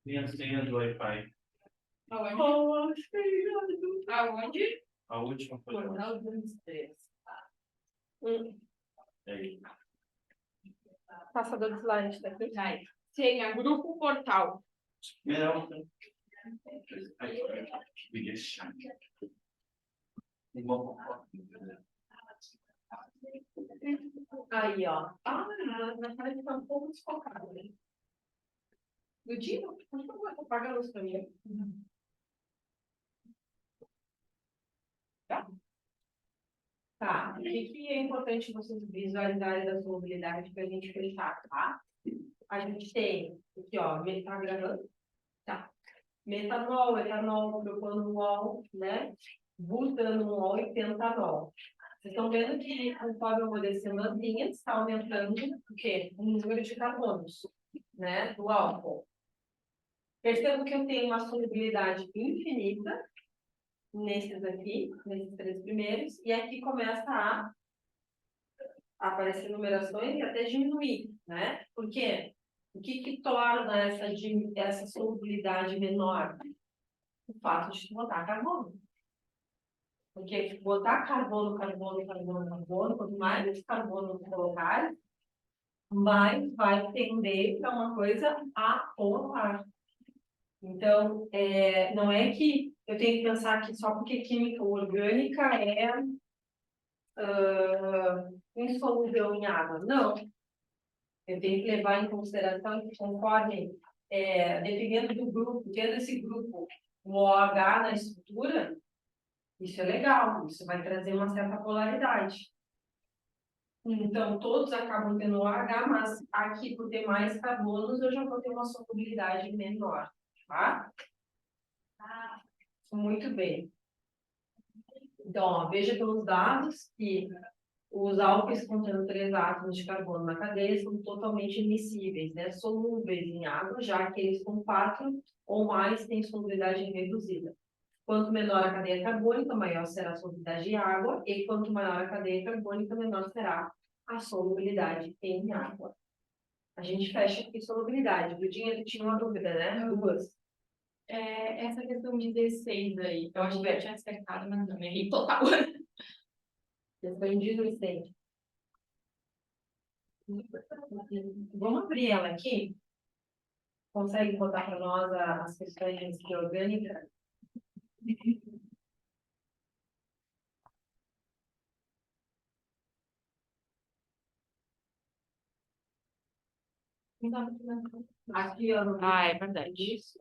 Minha senha do Wi-Fi. Aonde? Aonde? A última foi. Jornal dos Três. Aí. Passador de slide, tá aqui? Aí. Senha, grupo portal. Não. Aí, ó. Ah, na frente tá um pouco desfocado, né? Do dia, por favor, apaga a luz pra mim. Tá? Tá. O que é importante vocês visualizarem da solubilidade para a gente fechar, tá? A gente tem aqui, ó, tá gravando? Tá. Metanol, etanol, propanol, né? Butanol e pentanol. Vocês estão vendo que conforme eu vou descendo as linhas, está aumentando o quê? O número de carbonos, né? Do álcool. Percebo que eu tenho uma solubilidade infinita nesses aqui, nesses três primeiros, e aqui começa a aparecer numerações e até diminuir, né? Por quê? O que torna essa solubilidade menor? O fato de botar carbono. Porque botar carbono, quanto mais carbono colocar, mais vai tender para uma coisa apolar. Então, não é que eu tenho que pensar que só porque química orgânica é insolúvel em água. Não. Eu tenho que levar em consideração que conforme, dependendo do grupo, tendo esse grupo, o OH na estrutura, isso é legal, isso vai trazer uma certa polaridade. Então, todos acabam tendo OH, mas aqui, por ter mais carbonos, eu já vou ter uma solubilidade menor, tá? Muito bem. Então, ó, veja pelos dados que os álcoois contendo 3 átomos de carbono na cadeia são totalmente immiscíveis, né? Solúveis em água, já que eles com 4 ou mais têm solubilidade reduzida. Quanto menor a cadeia carbônica, maior será a solubilidade em água, e quanto maior a cadeia carbônica, menor será a solubilidade em água. A gente fecha aqui solubilidade. Budinha, tu tinha uma dúvida, né? Duas. Essa questão de D6 aí, eu acho que eu tinha acertado, mas não, errei total. Questão de 16. Vamos abrir ela aqui? Consegue botar para nós as questões de orgânica? Aqui, ó. Ah, é verdade. Isso.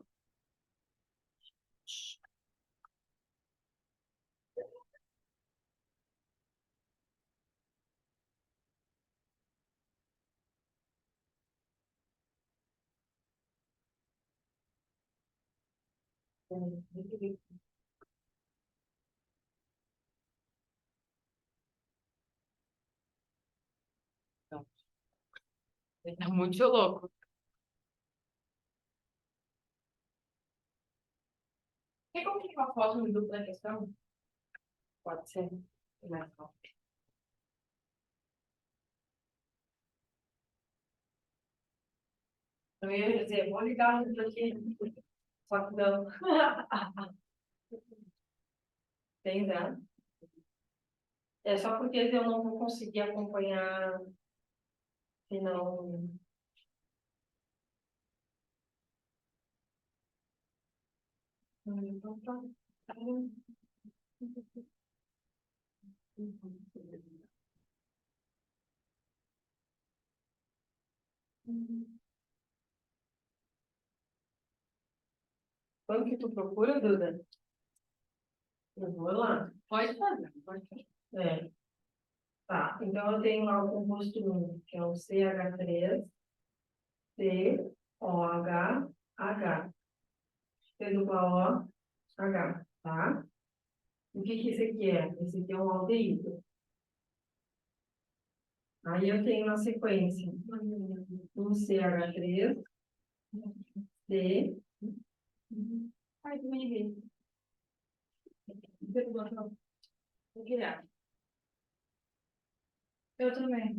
Ele tá muito louco. Tem como ficar a foto no dupla questão? Pode ser. É mais rápido. Eu ia dizer, vou ligar o dupla aqui. Só que não. Tem, né? É só porque eu não vou conseguir acompanhar, se não. Então, tá. Quando que tu procura, Duda? Eu vou lá. Pode fazer, pode fazer. Tá, então eu tenho lá o composto 1, que é o CH3, COH, T dupla O, H, tá? O que esse aqui é? Esse aqui é um aldeído. Aí eu tenho na sequência um CH3, C. Ai, que maravilha. Vou criar. Eu também.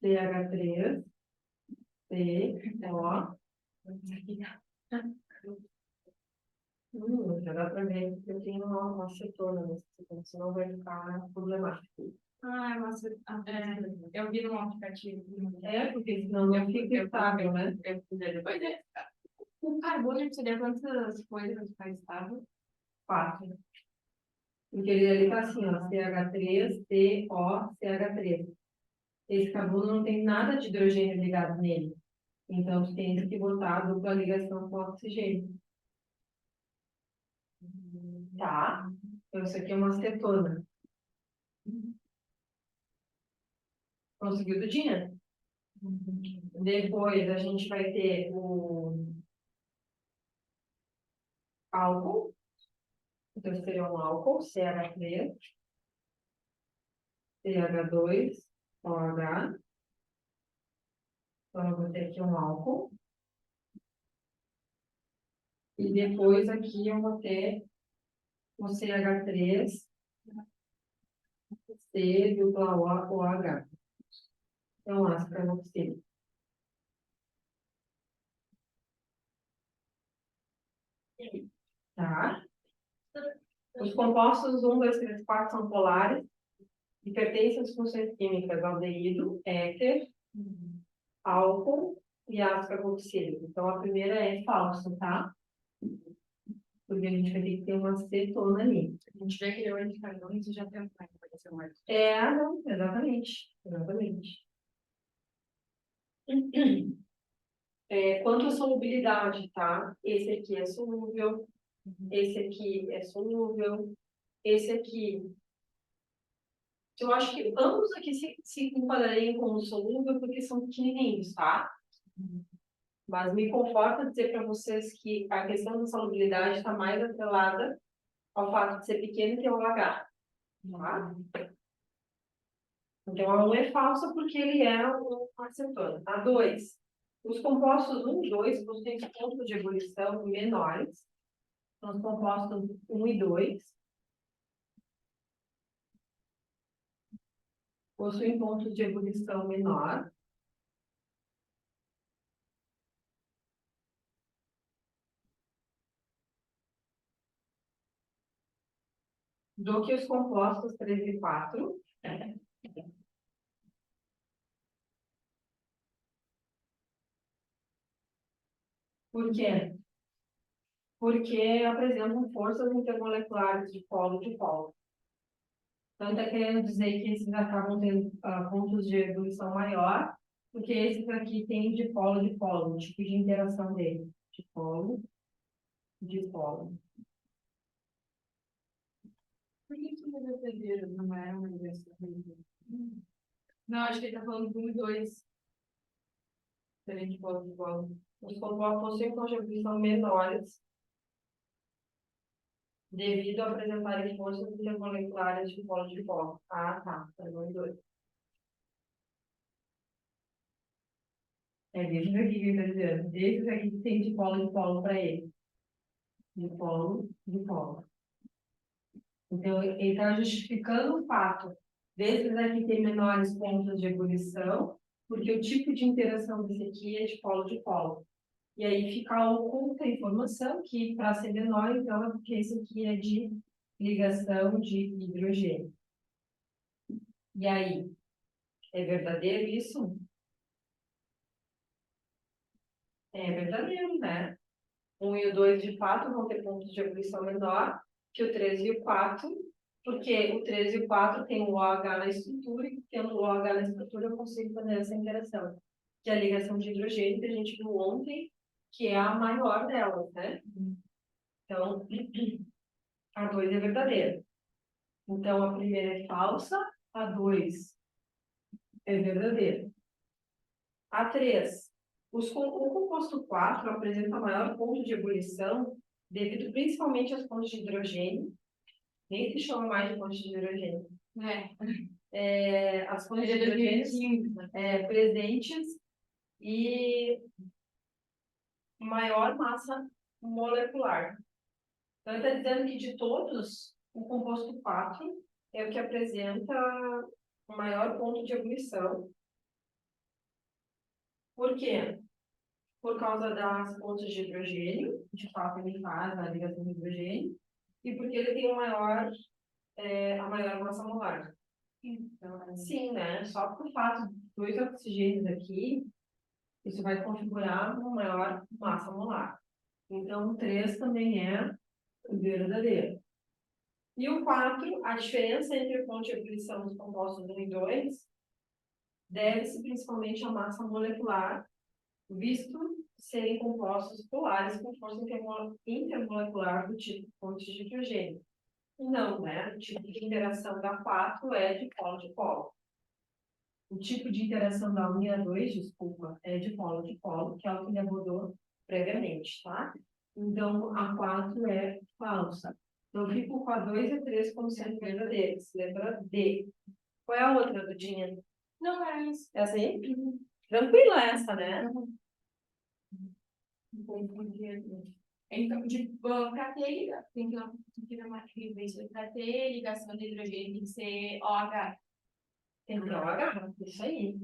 CH3, CO. Já dá para ver que eu tenho uma acetona nesse sequência, senão vai ficar problemático. Nossa, eu vi no aplicativo. Porque senão não fica estável, né? Eu fiz depois dele. O carbono, você deu quantas coisas faz estável? 4. Porque ele ali tá assim, ó, CH3, CO, CH3. Esse carbono não tem nada de hidrogênio ligado nele. Então, você tem que botar a dupla ligação com oxigênio. Tá? Então, isso aqui é uma acetona. Conseguiu, Dudinha? Depois, a gente vai ter o álcool. Então, seria um álcool, CH3, CH2, OH. Então, eu vou ter aqui um álcool. E depois, aqui, eu vou ter o CH3, C, dupla O, OH. Então, ácido carboxílico. Tá? Os compostos 1, 2, 3, 4 são polares e pertencem às funções químicas aldeído, éter, álcool e ácido carboxílico. Então, a primeira é falsa, tá? Porque a gente vai ter que ter uma cetona ali. A gente vê que ele de carbono, isso já tem um pai, pode ser mais. Não, exatamente. Exatamente. Quanto à solubilidade, tá? Esse aqui é solúvel, esse aqui é solúvel, esse aqui. Eu acho que ambos aqui se enquadrariam como solúvel porque são pequenininhos, tá? Mas me conforta dizer para vocês que a questão da solubilidade está mais atrelada ao fato de ser pequeno que o H. Tá? Então, a 1 é falsa porque ele é um acetona. A 2. Os compostos 1 e 2 possuem pontos de ebulição menores. Então, os compostos 1 e 2 possuem pontos de ebulição menor. Do que os compostos 3 e 4. Por quê? Porque apresentam forças intermoleculares de polo de polo. Então, está querendo dizer que esses acabam tendo pontos de ebulição maior, porque esses aqui têm de polo, o tipo de interação dele. De polo, de polo. Por que isso não é perdido? Não é uma universidade? Não, acho que ele está falando do 1 e 2. Diferente de polo de polo. Os compostos possuem pontos de ebulição menores, devido a apresentarem forças intermoleculares de polo de polo. Ah, tá. É 1 e 2. Deixa eu ver aqui o que está dizendo. Esses aqui que tem de polo para ele. De polo, de polo. Então, ele está justificando o fato desses aqui ter menores pontos de ebulição, porque o tipo de interação desse aqui é de polo de polo. E aí fica oculta a informação que, para ser menor, então, é porque esse aqui é de ligação de hidrogênio. E aí, é verdadeiro isso? É verdadeiro, né? 1 e o 2, de fato, vão ter pontos de ebulição menor que o 3 e o 4, porque o 3 e o 4 tem o OH na estrutura, e tendo o OH na estrutura, eu consigo fazer essa interação. Que é a ligação de hidrogênio, que a gente viu ontem, que é a maior delas, né? Então, a 2 é verdadeira. Então, a primeira é falsa, a 2 é verdadeira. A 3. O composto 4 apresenta maior ponto de ebulição devido principalmente aos pontos de hidrogênio. Nem se chama mais de pontos de hidrogênio. As fontes de hidrogênio presentes e maior massa molecular. Então, ele está dizendo que de todos, o composto 4 é o que apresenta o maior ponto de ebulição. Por quê? por causa das pontes de hidrogênio, de fato ele faz a ligação de hidrogênio, e porque ele tem a maior massa molar. Então, sim, né? Só por fato de 2 oxigênios aqui, isso vai configurar uma maior massa molar. Então, o 3 também é o verdadeiro. E o 4, a diferença entre a fonte e a ebulição dos compostos 1 e 2 deve-se principalmente à massa molecular, visto serem compostos polares com força intermolecular do tipo fonte de hidrogênio. Não, né? O tipo de interação da 4 é de polo, O tipo de interação da 1 e a 2, desculpa, é de polo, que é o que ele abordou previamente, tá? Então, a 4 é falsa. Então, eu fico com a 2 e a 3 como sendo verdadeiras. Letra D. Qual é a outra, Dudinha? Não, era isso. Essa aí? Tranquila essa, né? Então, para ter, tem que dar uma equilíbrio. Para ter ligação de hidrogênio, tem que ser OH. Tem que ter OH, isso aí.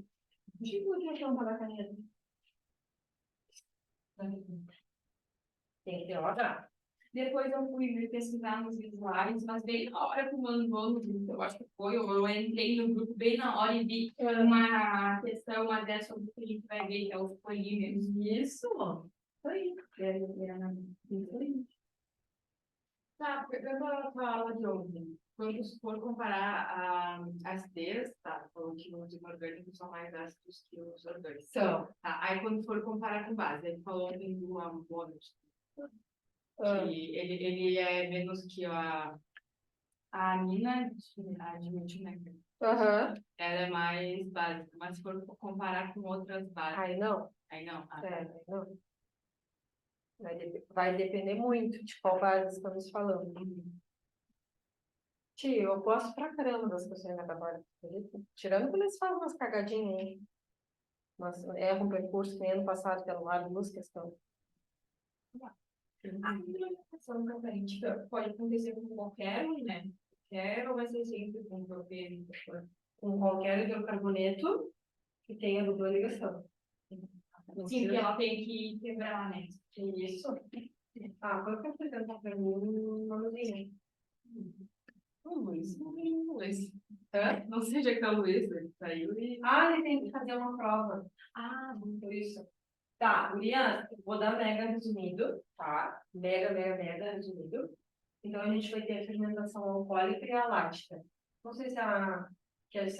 Tipo de tampa da caneta. Tem que ter OH. Depois eu fui pesquisar nos visuais, mas bem na hora que mandou no grupo, eu acho que foi, eu entrei no grupo bem na hora e vi uma questão, uma dessas sobre o que a gente vai ver, que é os polímeros. Isso aí. Isso aí. Tá, pegando a aula de ontem, quando for comparar as Ds, tá, falou que os inorgânicos são mais ácidos que os orgânicos. Então, Tá, aí quando for comparar com base, ele falou ontem do amônio, que ele é menos que a amina, a dimetilmecânica. Ela é mais básica, mas se for comparar com outras bases, aí não. aí não. Aí não. Vai depender muito de qual base estamos falando. Tio, eu gosto pra caramba das questões categóricas. Tirando quando eles fazem umas cagadinhas aí. Mas erram o percurso que nem ano passado, pelo lado duas questões. A implementação catalítica pode acontecer com qualquer, né? Qualquer ou vai ser sempre com propeno? Com qualquer hidrocarboneto que tenha dupla ligação. Sim, que ela tem que quebrar, né? Isso. Pode apresentar para mim, Manuzinha. Luiz, Luiz. Não seja que é o Luiz, ele saiu e... Ele tem que fazer uma prova. Por isso. Tá, Gurias, vou dar mega resumido, tá? Mega resumido. Então, a gente vai ter a fermentação alcoólica e a lática. Não sei se a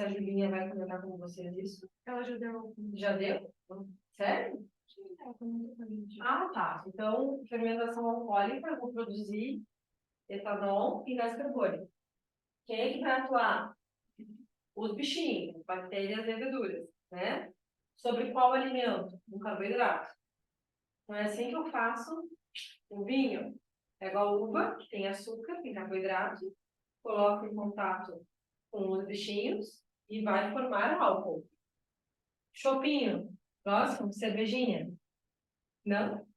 Julinha vai comentar com vocês isso. Ela já deu. Já deu? Sério? Sim, ela foi muito feliz. Tá. Então, fermentação alcoólica, eu vou produzir etanol e gás carbônico. Quem é que vai atuar? Os bichinhos, bactérias e leveduras, né? Sobre qual alimento? Um carboidrato. Então, é assim que eu faço o vinho. Pego a uva, que tem açúcar, tem carboidrato, coloco em contato com os bichinhos e vai formar álcool. Chopinho, próximo, cervejinha. Não?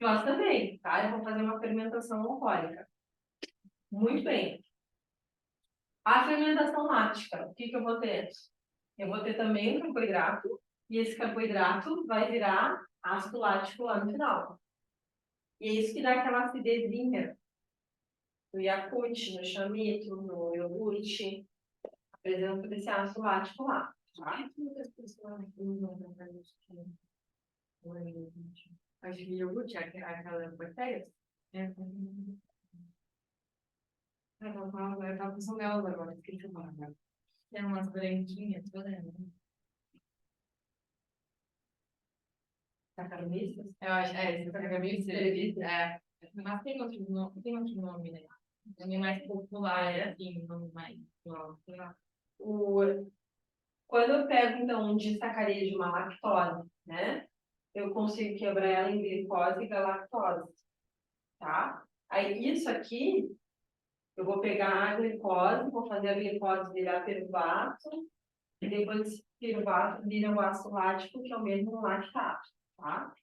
Nós também, tá? Eu vou fazer uma fermentação alcoólica. Muito bem. A fermentação lática, o que eu vou ter? Eu vou ter também um carboidrato, e esse carboidrato vai virar ácido lático lá no final. E é isso que dá aquela acidezinha no Yakult, no chamito, no iogurte, a presença desse ácido lático lá. Tá? Acho que iogurte, aquela bactéria. Eu tava pensando nelas agora, esqueci o nome. Tem umas branquinhas, tô lendo. Saccharomyces? Eu acho, Saccharomyces, mas tem outro nome, né? Nome mais popular, assim, nome mais, sei lá. Quando eu pego, então, um disacarídeo, uma lactose, né? Eu consigo quebrar ela em glicose e galactose, tá? Aí, isso aqui, eu vou pegar a glicose, vou fazer a glicose virar piruvato, e depois esse piruvato vira o ácido lático, que é o mesmo lactato, tá?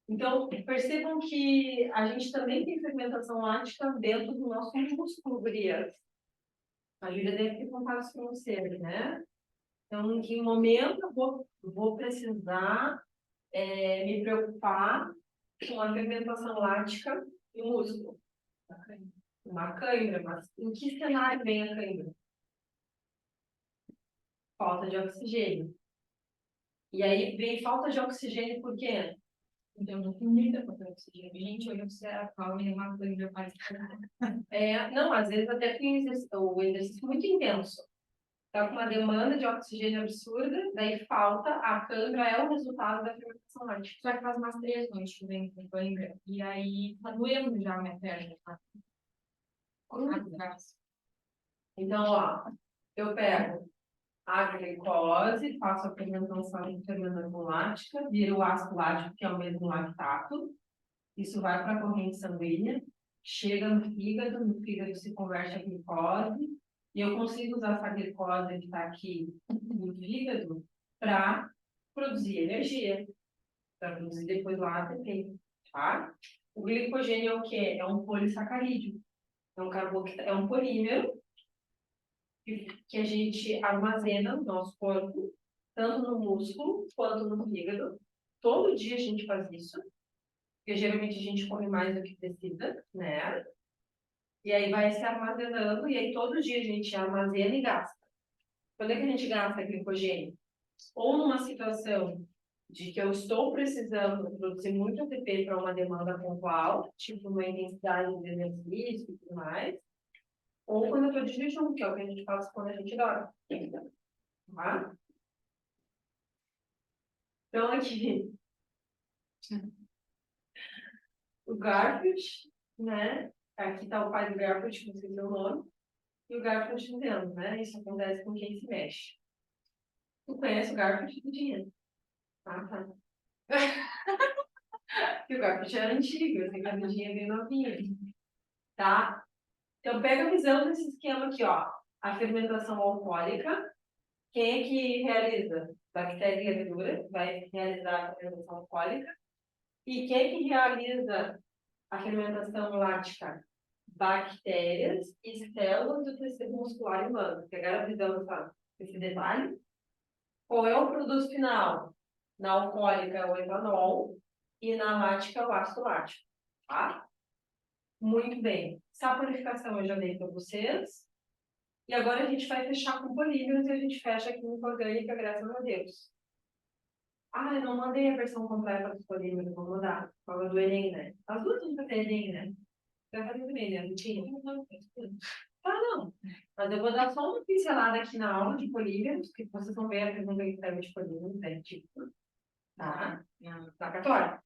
Então, percebam que a gente também tem fermentação lática dentro do nosso músculo, gurias. A Júlia deve ter contado isso para vocês, né? Então, em que momento eu vou precisar me preocupar com a fermentação lática e o músculo? Uma cãibra, mas em que cenário vem a cãibra? Falta de oxigênio. E aí vem falta de oxigênio por quê? Então, não tem muita falta de oxigênio. Gente, olha você a calma e uma coisa mais. Não, às vezes até tem o exercício muito intenso. Está com uma demanda de oxigênio absurda, daí falta, a cãibra é o resultado da fermentação lática. Já faz umas 3 noites que vem com cãibra. E aí, tá doendo já a minha perna, tá? Então, ó, eu pego a glicose, faço a fermentação lática, vira o ácido lático, que é o mesmo lactato. Isso vai para a corrente sanguínea, chega no fígado se converte a glicose, e eu consigo usar essa glicose que está aqui no fígado para produzir energia, para produzir depois o ATP, tá? O glicogênio é o quê? É um polissacarídeo, é um polímero que a gente armazena no nosso corpo, tanto no músculo quanto no fígado. Todo dia a gente faz isso, porque geralmente a gente come mais do que precisa, né? E aí vai se armazenando, e aí todo dia a gente armazena e gasta. Quando é que a gente gasta glicogênio? Ou numa situação de que eu estou precisando produzir muito ATP para uma demanda pontual, tipo uma intensidade de exercício e tudo mais, ou quando eu estou de jejum, que é o que a gente faz quando a gente dorme. Tá? Então, aqui, o Garfield, né? Aqui está o pai do Garfield, que não sei o nome, e o Garfield dizendo, né? Isso acontece com quem se mexe. Tu conhece o Garfield do dinheiro? Ah, tá. E o Garfield era antigo, eu sei que a Vidinha é bem novinha. Tá? Então, pega a visão desse esquema aqui, ó. A fermentação alcoólica. Quem é que realiza? Bactéria e levedura vai realizar a fermentação alcoólica. E quem é que realiza a fermentação lática? Bactérias e células do tecido muscular humano. Pegaram a visão desse detalhe? Qual é o produto final? Na alcoólica é o etanol e na lática é o ácido lático. Tá? Muito bem. Saponificação eu já dei para vocês. E agora a gente vai fechar com polímeros e a gente fecha a química orgânica, graças a Deus. Ah, eu não mandei a versão completa dos polímeros, vou mandar. Fala do Enem, né? As duas vão fazer Enem, né? Já fazendo Enem, né? Não tinha? Ah, não. Mas eu vou dar só uma pincelada aqui na aula de polímeros, que vocês vão ver a pergunta que escreve de polímeros, né? Tipo, tá? Na católica.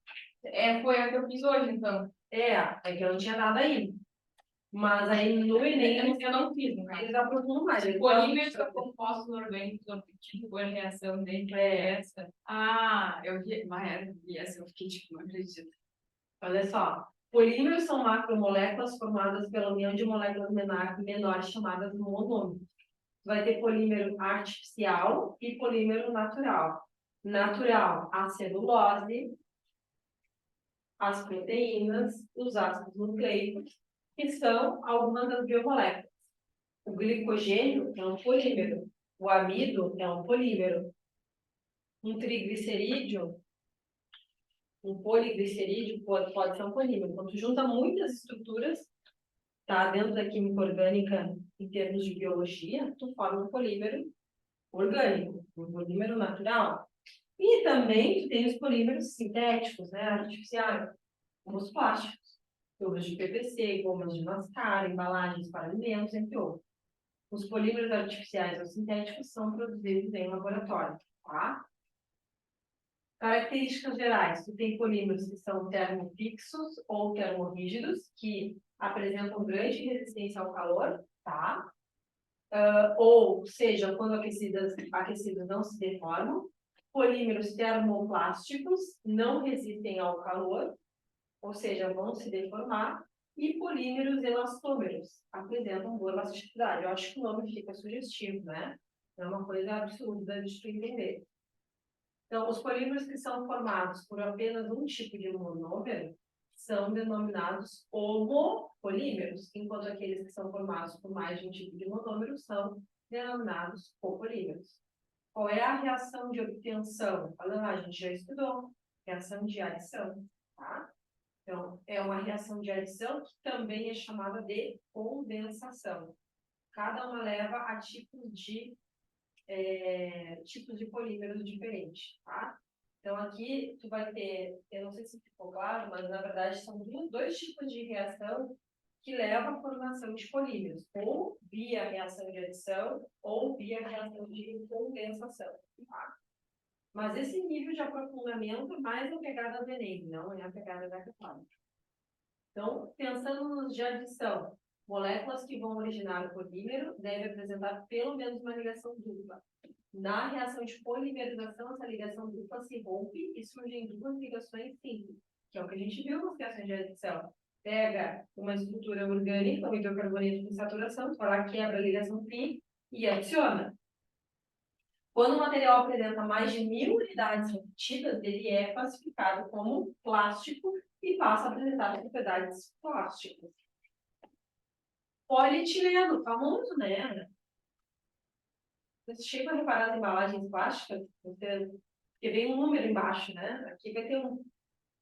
Foi a que eu fiz hoje, então. É que eu não tinha dado ainda. Mas aí no Enem Eu não fiz, no caso. eles aprofundam mais. Polímeros são compostos orgânicos, tipo, a reação dentro é essa. Ah, eu vi, mas essa eu fiquei tipo, não acredito. Olha só, polímeros são macromoléculas formadas pela união de moléculas menores chamadas monômeros. Vai ter polímero artificial e polímero natural. Natural, a celulose, as proteínas, os ácidos nucleicos, que são algumas das biomoléculas. O glicogênio é um polímero, o amido é um polímero. Um triglicerídeo, um poliglicerídeo pode ser um polímero. Então, tu junta muitas estruturas, tá, dentro da química orgânica, em termos de biologia, tu forma um polímero orgânico, um polímero natural. E também tu tem os polímeros sintéticos, né, artificiais, como os plásticos, tubos de PVC, gomas de mascar, embalagens para alimentos, entre outros. Os polímeros artificiais ou sintéticos são produzidos em laboratório, tá? Características gerais, tu tem polímeros que são termofixos ou termorrígidos, que apresentam grande resistência ao calor, tá? Ou seja, quando aquecidos não se deformam. Polímeros termoplásticos não resistem ao calor, ou seja, vão se deformar. E polímeros elastômeros apresentam boa elasticidade. Eu acho que o nome fica sugestivo, né? É uma coisa absurda de tu entender. Então, os polímeros que são formados por apenas um tipo de monômero são denominados homopolímeros, enquanto aqueles que são formados por mais de um tipo de monômero são denominados copolímeros. Qual é a reação de obtenção? Olha lá, a gente já estudou. Reação de adição, tá? Então, é uma reação de adição que também é chamada de condensação. Cada uma leva a tipos de polímeros diferentes, tá? Então, aqui tu vai ter, eu não sei se ficou claro, mas na verdade são dois tipos de reação que levam à formação de polímeros, ou via reação de adição, ou via reação de condensação, tá? Mas esse nível de aprofundamento é mais a pegada do Enem, não é a pegada da Católica. Então, pensando nos de adição, moléculas que vão originar o polímero devem apresentar pelo menos uma ligação dupla. Na reação de polimerização, essa ligação dupla se rompe e surgem duas ligações simples, que é o que a gente viu nas reações de adição. Pega uma estrutura orgânica, um hidrocarboneto de saturação, vai lá, quebra a ligação pi e adiciona. Quando o material apresenta mais de 1000 unidades repetidas, ele é classificado como plástico e passa a apresentar propriedades plásticas. Polietileno, famoso, né? Você chega a reparar as embalagens plásticas, porque vem um número embaixo, né? Aqui vai ter um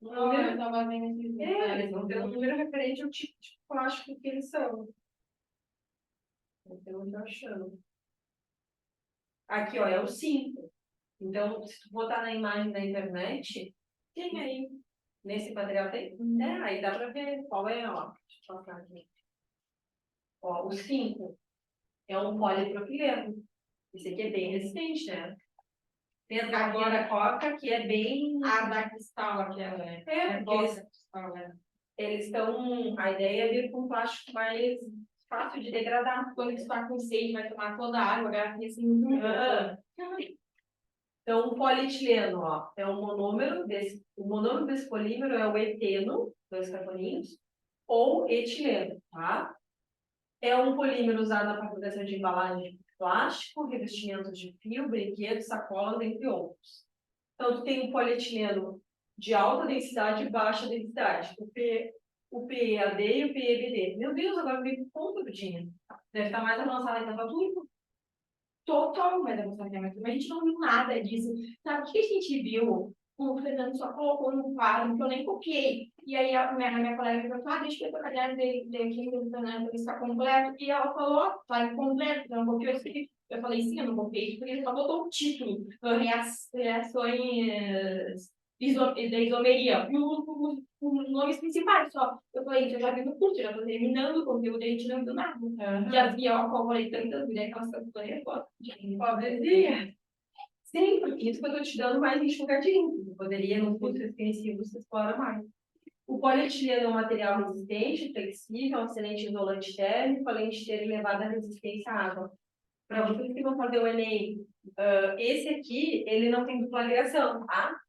número. Eles vão ter um número referente ao tipo de plástico que eles são. Então, eu tô achando. Aqui, ó, é o 5. Então, se tu botar na imagem da internet, tem aí. Nesse material tem? Aí dá para ver qual é, ó. Deixa eu colocar aqui. Ó, o 5 é um polipropileno. Esse aqui é bem resistente, né? Tem as garrafinhas da Coca, que é bem... A da Cristal, aquela, né? Porque eles estão... A ideia é vir com um plástico mais fácil de degradar. Quando você está com sede, vai tomar toda a água, a garrafinha assim... Então, o polietileno, ó, é um monômero desse... O monômero desse polímero é o eteno, 2 carboninhos, ou etileno, tá? É um polímero usado na fabricação de embalagem de plástico, revestimentos de fio, brinquedos, sacolas, entre outros. Então, tu tem o polietileno de alta densidade e baixa densidade. O PEAD e o PEBD. Meu Deus, agora me conta, Budinha. Deve estar mais avançado ainda para tudo. Total mais avançamento, mas a gente não viu nada disso. Sabe o que a gente viu? O Fernando só colocou no quadro que eu nem copiei. E aí a minha colega perguntou, deixa eu ver o caderno dele aqui, do Fernando, para ver se está completo. E ela falou, está incompleto, não copiou isso aqui. Eu falei, sim, eu não copiei, porque ele só botou o título, reações da isomeria. E os nomes principais só. Eu falei, eu já vi no curso, já estou terminando o conteúdo, a gente não viu nada. Já vi, ó, como eu falei tantas vezes, aquelas campanhas, Pobrezinha. Sim, porque isso que eu estou te dando mais enxugadinho. Poderia, no curso extensivo, você explora mais. O polietileno é um material resistente, flexível, um excelente isolante térmico, além de ter elevada resistência à água. Para vocês que vão fazer o Enem, esse aqui, ele não tem dupla ligação, tá?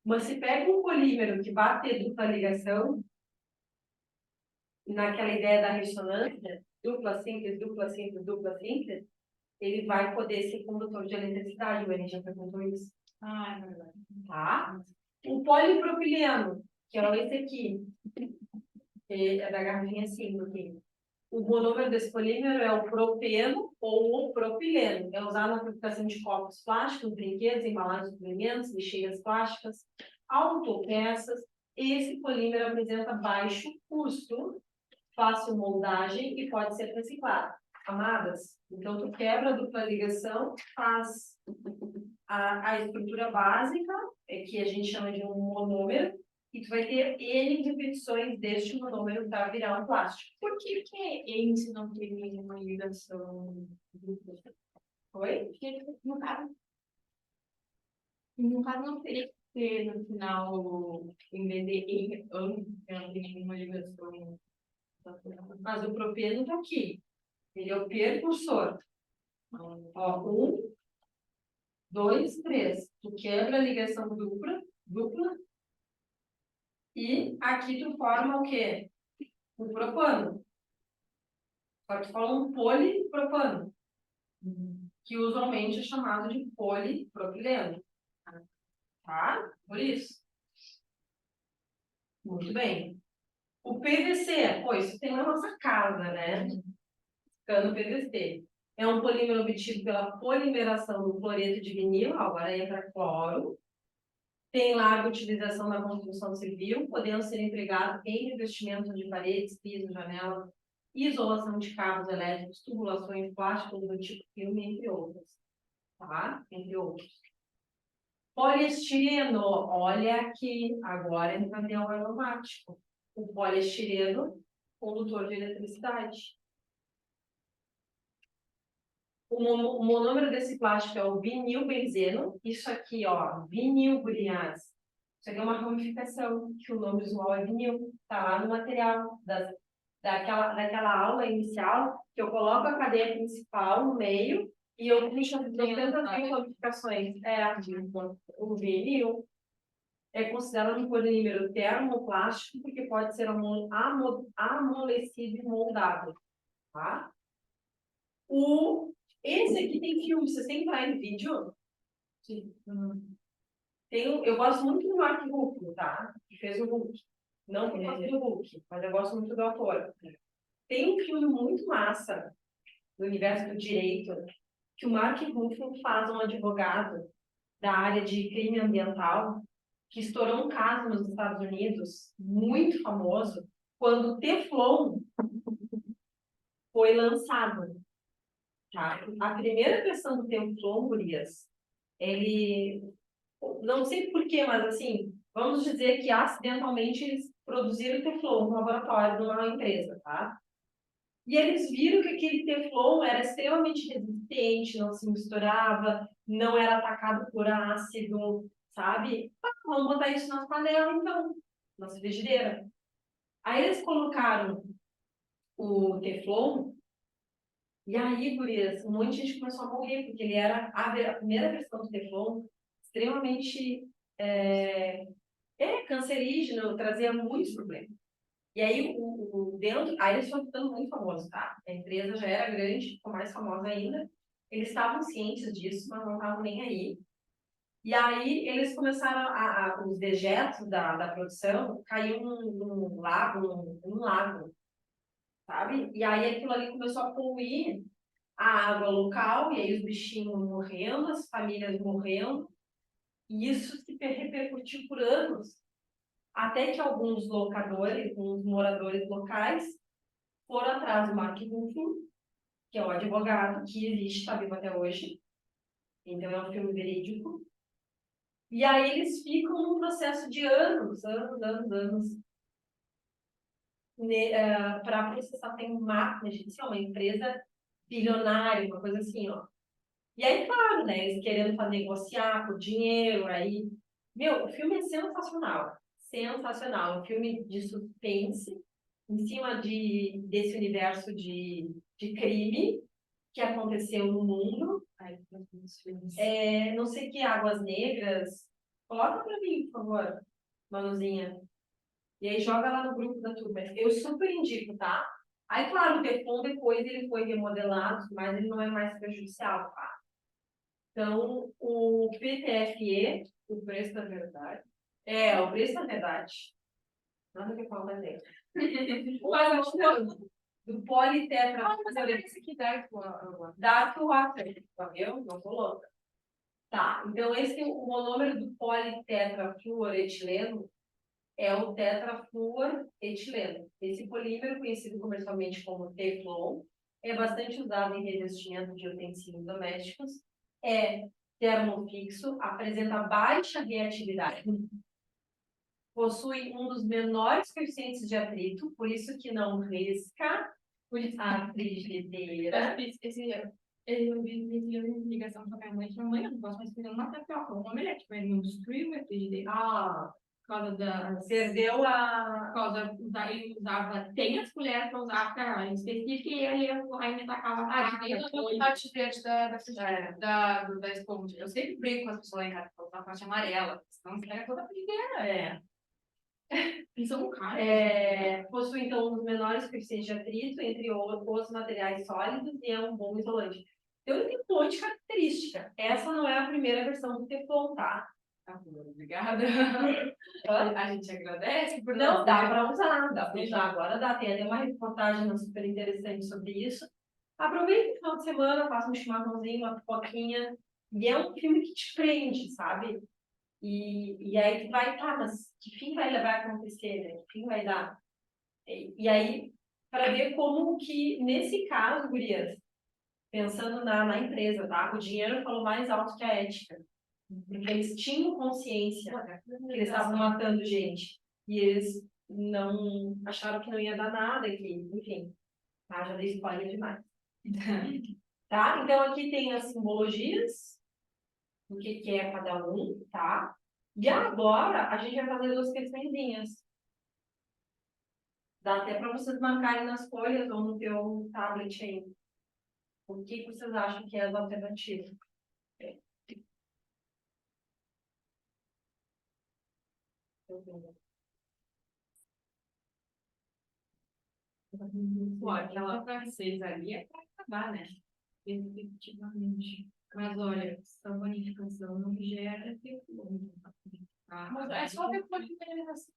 Mas se pega um polímero que vai ter dupla ligação, naquela ideia da ressonância, dupla síntese, dupla síntese, dupla síntese, ele vai poder ser condutor de eletricidade, o Enem já perguntou isso. É verdade. Tá? O polipropileno, que é esse aqui, que é da garrafinha 5 aqui. O monômero desse polímero é o propeno ou o propileno. É usado na fabricação de copos plásticos, brinquedos, embalagens de suplementos, lixeiras plásticas, autopeças. Esse polímero apresenta baixo custo, fácil moldagem e pode ser reciclado. Amadas, então tu quebra a dupla ligação, faz a estrutura básica, que a gente chama de um monômero, e tu vai ter N repetições deste monômero para virar um plástico. Por que ele se não tem nenhuma ligação dupla? Oi? Porque no caso não teria que ter no final, em vez de em, não tem nenhuma ligação. Mas o propeno está aqui. Ele é o precursor. Ó, 1, 2, 3. Tu quebra a ligação dupla. E aqui tu forma o quê? O propano. Só que tu fala um polipropano. Que usualmente é chamado de polipropileno. Tá? Por isso. Muito bem. O PVC, pô, isso tem na nossa casa, né? Cano PVC. É um polímero obtido pela polimeração do cloreto de vinil, agora entra cloro. Tem larga utilização na construção civil, podendo ser empregado em revestimento de paredes, pisos, janelas, isolação de cabos elétricos, tubulações, plásticos do tipo filme, entre outras. Tá? Entre outros. Poliestireno, olha aqui, agora entra material aromático. O poliestireno, condutor de eletricidade. O monômero desse plástico é o vinilbenzeno. Isso aqui, ó, vinil, gurias. Isso aqui é uma ramificação, que o nome usual é vinil. Tá lá no material daquela aula inicial, que eu coloco a cadeia principal no meio e eu puxo as 200 ramificações. O vinil é considerado um polímero termoplástico porque pode ser amolecido e moldável. Tá? Esse aqui tem filme, vocês têm Prime Video? Sim. Eu gosto muito do Mark Ruffalo, tá? Que fez o Hulk. Não por causa do Hulk, mas eu gosto muito do ator. Tem um filme muito massa do universo do direito, que o Mark Ruffalo faz um advogado da área de crime ambiental, que estourou um caso nos Estados Unidos, muito famoso, quando o Teflon foi lançado. Tá? A primeira versão do Teflon, gurias, ele, não sei porquê, mas assim, vamos dizer que acidentalmente eles produziram Teflon no laboratório de uma empresa, tá? E eles viram que aquele Teflon era extremamente resistente, não se misturava, não era atacado por ácido, sabe? Vamos botar isso na panela, então, na frigideira. Aí eles colocaram o Teflon. E aí, gurias, um monte de gente começou a morrer, porque ele era a primeira versão do Teflon, extremamente cancerígeno, trazia muitos problemas. E aí, aí eles foram ficando muito famosos, tá? A empresa já era grande, ficou mais famosa ainda. Eles estavam cientes disso, mas não estavam nem aí. E aí, eles começaram os dejetos da produção caíam num lago, sabe? E aí, aquilo ali começou a poluir a água local, e aí os bichinhos morrendo, as famílias morrendo, e isso se repercutiu por anos, até que alguns locadores, uns moradores locais, foram atrás do Mark Ruffalo, que é o advogado, que existe, está vivo até hoje, então é um filme verídico, e aí eles ficam num processo de anos, para processar. Tem uma máquina judicial, uma empresa bilionária, uma coisa assim, ó. E aí, claro, né, eles querendo negociar por dinheiro, aí... Meu, o filme é sensacional, sensacional. Um filme de suspense, em cima desse universo de crime que aconteceu no mundo. Não sei o que, Águas Negras. Coloca pra mim, por favor, Manuzinha. E aí joga lá no grupo da turma. Eu super indico, tá? Aí, claro, o Teflon depois ele foi remodelado, mas ele não é mais prejudicial, tá? Então, o PTFE, o preço da verdade. O preço da verdade. Nada que falar mais dele. Do politetra. Mas esse aqui Dark Water, tá vendo? Não tô louca. Tá, então esse o monômero do politetrafluoretileno é o tetrafluoretileno. Esse polímero, conhecido comercialmente como Teflon, é bastante usado em revestimento de utensílios domésticos, é termofixo, apresenta baixa reatividade, possui um dos menores coeficientes de atrito, por isso que não risca a frigideira. Eu vi ligação com a minha mãe, eu não posso mais fazer uma tapioca, um omelete, mas não destruiu a frigideira. Por causa da... Perdeu a... Por causa ele usava... Tem as colheres para usar para específica e aí me tacava a parte verde da esponja. Eu sempre brinco com as pessoas lá em casa, com a parte amarela, senão estraga toda a frigideira. E são caros. Possui, então, um dos menores coeficientes de atrito entre os materiais sólidos e é um bom isolante. Então, ele tem um monte de característica. Essa não é a primeira versão do Teflon, tá? Obrigada. A gente agradece por Não, dá para usar, Agora dá. Tem até uma reportagem super interessante sobre isso. Aproveita o final de semana, faça um chimarrãozinho, uma pipoquinha. E é um filme que te prende, sabe? E aí tu vai, tá, mas que fim vai levar a acontecer, né? Que fim vai dar? E aí, para ver como que, nesse caso, gurias, pensando na empresa, tá? O dinheiro falou mais alto que a ética. Porque eles tinham consciência que eles estavam matando gente. E eles não acharam que não ia dar nada, que, enfim, tá? Já dei spoiler demais. Tá? Então aqui tem as simbologias, o que é cada um, tá? E agora a gente vai fazer duas questõezinhas. Dá até para vocês marcarem nas folhas ou no teu tablet aí. O que vocês acham que é as alternativas? Pô, aquela francesa ali é para acabar, né? Definitivamente. Mas olha, essa bonificação não gera efeito bom. Mas é só ver como que ele vai ser.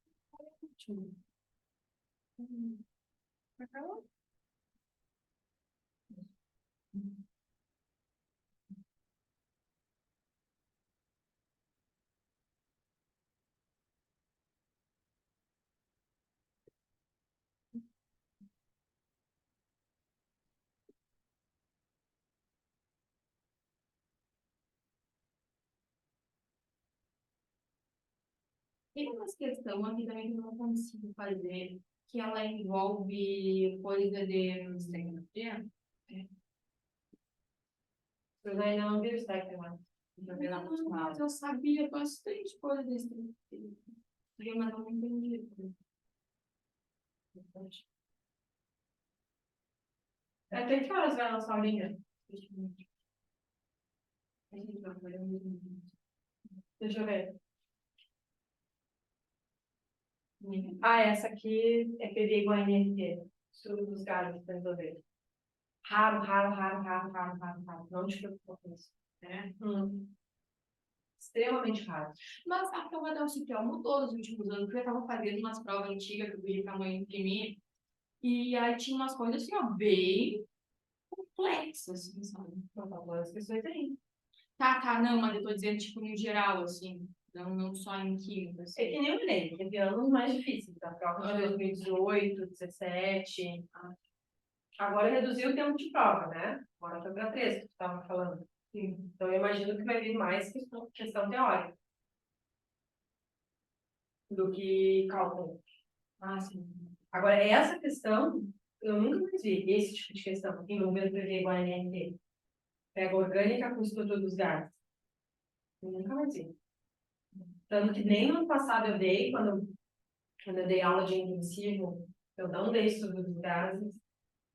Tem uma questão aqui também que eu não consigo fazer, que ela envolve coisa de tecnologia. Vocês ainda não viram isso daqui, né? Não, mas eu sabia bastante coisa desse tipo. Mas eu não entendi. Até que horas vai lançar a linha? Deixa eu ver. Ah, essa aqui é PV igual a NRT. Estudo dos galhos, para resolver. Raro, raro, raro, raro, raro, raro, raro. Não te preocupa com isso. É. Extremamente raro. Mas a prova da UCPEL mudou nos últimos anos, porque eu estava fazendo umas provas antigas que eu pedi para a mãe imprimir, e aí tinha umas coisas assim, ó, bem complexas, assim, sabe? Não tá bom, as questões aí. Tá, não, mas eu tô dizendo, tipo, no geral, assim, não só em química, É assim. que nem o Enem, teve anos mais difíceis, da prova de 2018, 17. Agora reduziu o tempo de prova, né? Agora foi para 13, que tu estava falando. Então eu imagino que vai vir mais questão teórica do que cálculo. Ah, sim. Agora, essa questão, eu nunca mais vi esse tipo de questão envolvendo PV igual a NRT. Pega orgânica com estrutura dos gases. Eu nunca mais vi. Tanto que nem no ano passado eu dei, quando eu dei aula de intensivo, eu não dei estudo dos gases.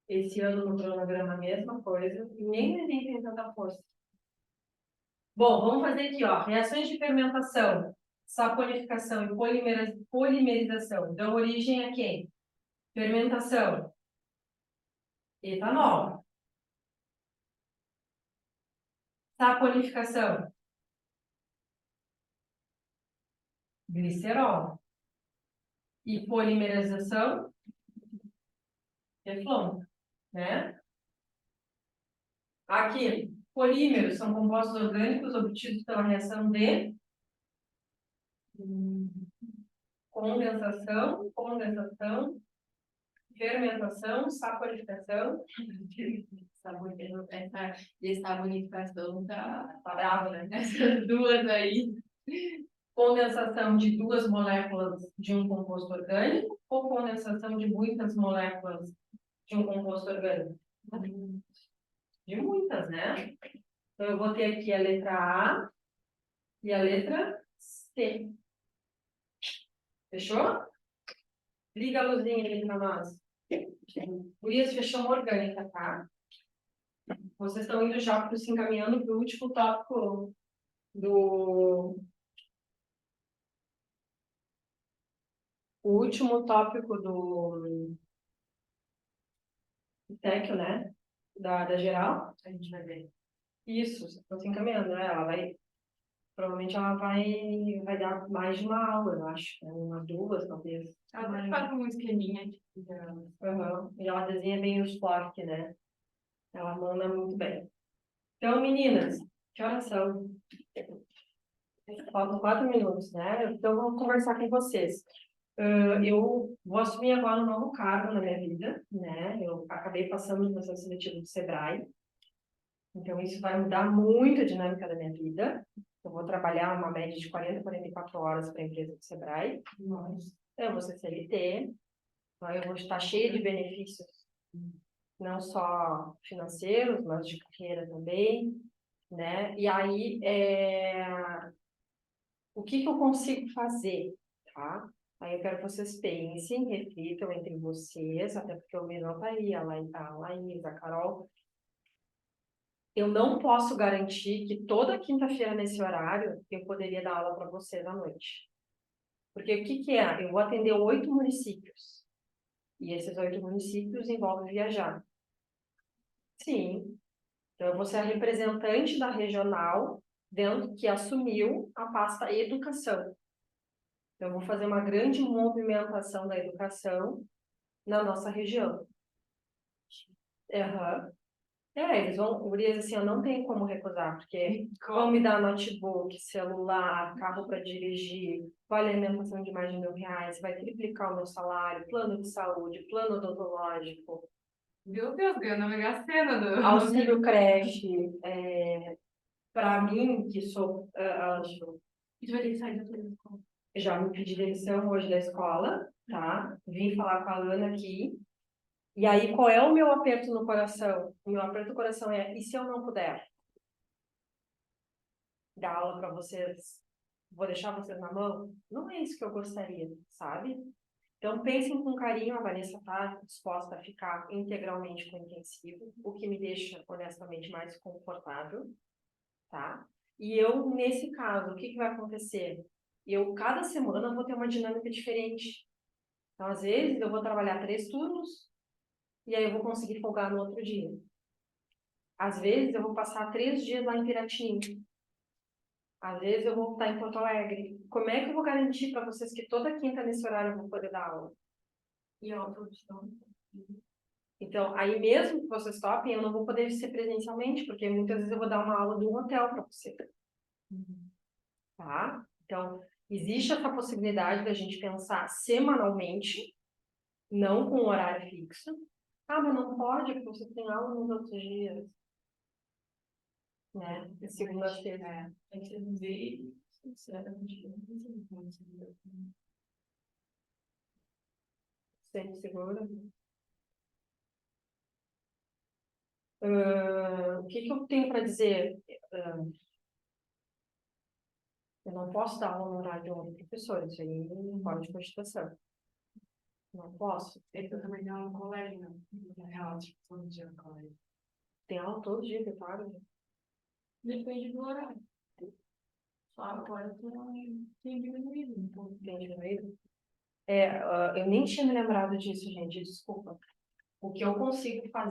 Esse ano no cronograma a mesma coisa. E nem o Enem tem tanta força. Bom, vamos fazer aqui, ó. Reações de fermentação, saponificação e polimerização dão origem a quem? Fermentação. Etanol. Saponificação. Glicerol. E polimerização. Teflon, né? Aqui, polímeros são compostos orgânicos obtidos pela reação de condensação, fermentação, saponificação. Essa desabonificação tá Bravo, né? essas duas aí. Condensação de duas moléculas de um composto orgânico ou condensação de muitas moléculas de um composto orgânico? De muitas, né? Então, eu vou ter aqui a letra A e a letra C. Fechou? Liga a luzinha ali para nós. Gurias, fechou uma orgânica, tá? Vocês estão indo já se encaminhando para o último tópico do TEC, né? Da geral. A gente vai ver. Isso, estão se encaminhando, né? Provavelmente ela vai dar mais de uma aula, eu acho. Umas duas, talvez. Ela faz um esqueminha, tipo, E ela desenha bem os POC, né? Ela manda muito bem. Então, meninas, que horas são? Faltam 4 minutos, né? Então, vamos conversar com vocês. Eu vou assumir agora um novo cargo na minha vida, né? Eu acabei passando no processo seletivo do Sebrae. Então, isso vai mudar muito a dinâmica da minha vida. Eu vou trabalhar uma média de 40, 44 horas para a empresa do Sebrae. Eu vou ser CLT. Então, eu vou estar cheia de benefícios, não só financeiros, mas de carreira também, né? E aí, o que eu consigo fazer, tá? Aí eu quero que vocês pensem, reflitam entre vocês, até porque o Mirão tá aí, a Laís, a Carol. Eu não posso garantir que toda quinta-feira nesse horário eu poderia dar aula para vocês à noite. Porque o que é? Eu vou atender 8 municípios. E esses 8 municípios envolvem viajar. Sim. Então, eu vou ser a representante da regional dentro que assumiu a pasta educação. Então, eu vou fazer uma grande movimentação da educação na nossa região. Uhum. Eles vão, gurias, assim, eu não tenho como recusar, porque vão me dar notebook, celular, carro para dirigir, vale alimentação de mais de R$ 1.000, vai triplicar o meu salário, plano de saúde, plano odontológico, Meu Deus, ganhou na Mega Sena do... auxílio creche, para mim, que sou, E tu vai ter que sair da tua escola. já me pedi demissão hoje da escola, tá? Vim falar com a Ana aqui. E aí, qual é o meu aperto no coração? O meu aperto no coração é, e se eu não puder dar aula para vocês? Vou deixar vocês na mão? Não é isso que eu gostaria, sabe? Então, pensem com carinho, a Vanessa está disposta a ficar integralmente com o intensivo, o que me deixa, honestamente, mais confortável, tá? E eu, nesse caso, o que vai acontecer? Cada semana, vou ter uma dinâmica diferente. Então, às vezes, eu vou trabalhar 3 turnos, e aí eu vou conseguir folgar no outro dia. Às vezes, eu vou passar 3 dias lá em Piratininga. Às vezes, eu vou estar em Porto Alegre. Como é que eu vou garantir para vocês que toda quinta, nesse horário, eu vou poder dar aula? E a produção. Então, aí mesmo que vocês topem, eu não vou poder ser presencialmente, porque muitas vezes eu vou dar uma aula de um hotel para você. Tá? Então, existe essa possibilidade da gente pensar semanalmente, não com um horário fixo. Ah, mas não pode, porque você tem aula nos outros dias. Né? De segunda a sexta. É que eu vi, sinceramente, não sei. Sempre segura. O que eu tenho para dizer? Eu não posso dar aula no horário de outro professor, isso aí não pode de constituição. Não posso. Eu também tenho aula no colégio, né? Na real, tipo, todo dia no colégio. Tem aula todo dia, que tarde. Depende do horário. Só agora tem diminuído um pouco. Tem diminuído? Eu nem tinha me lembrado disso, gente, desculpa. O que eu consigo fazer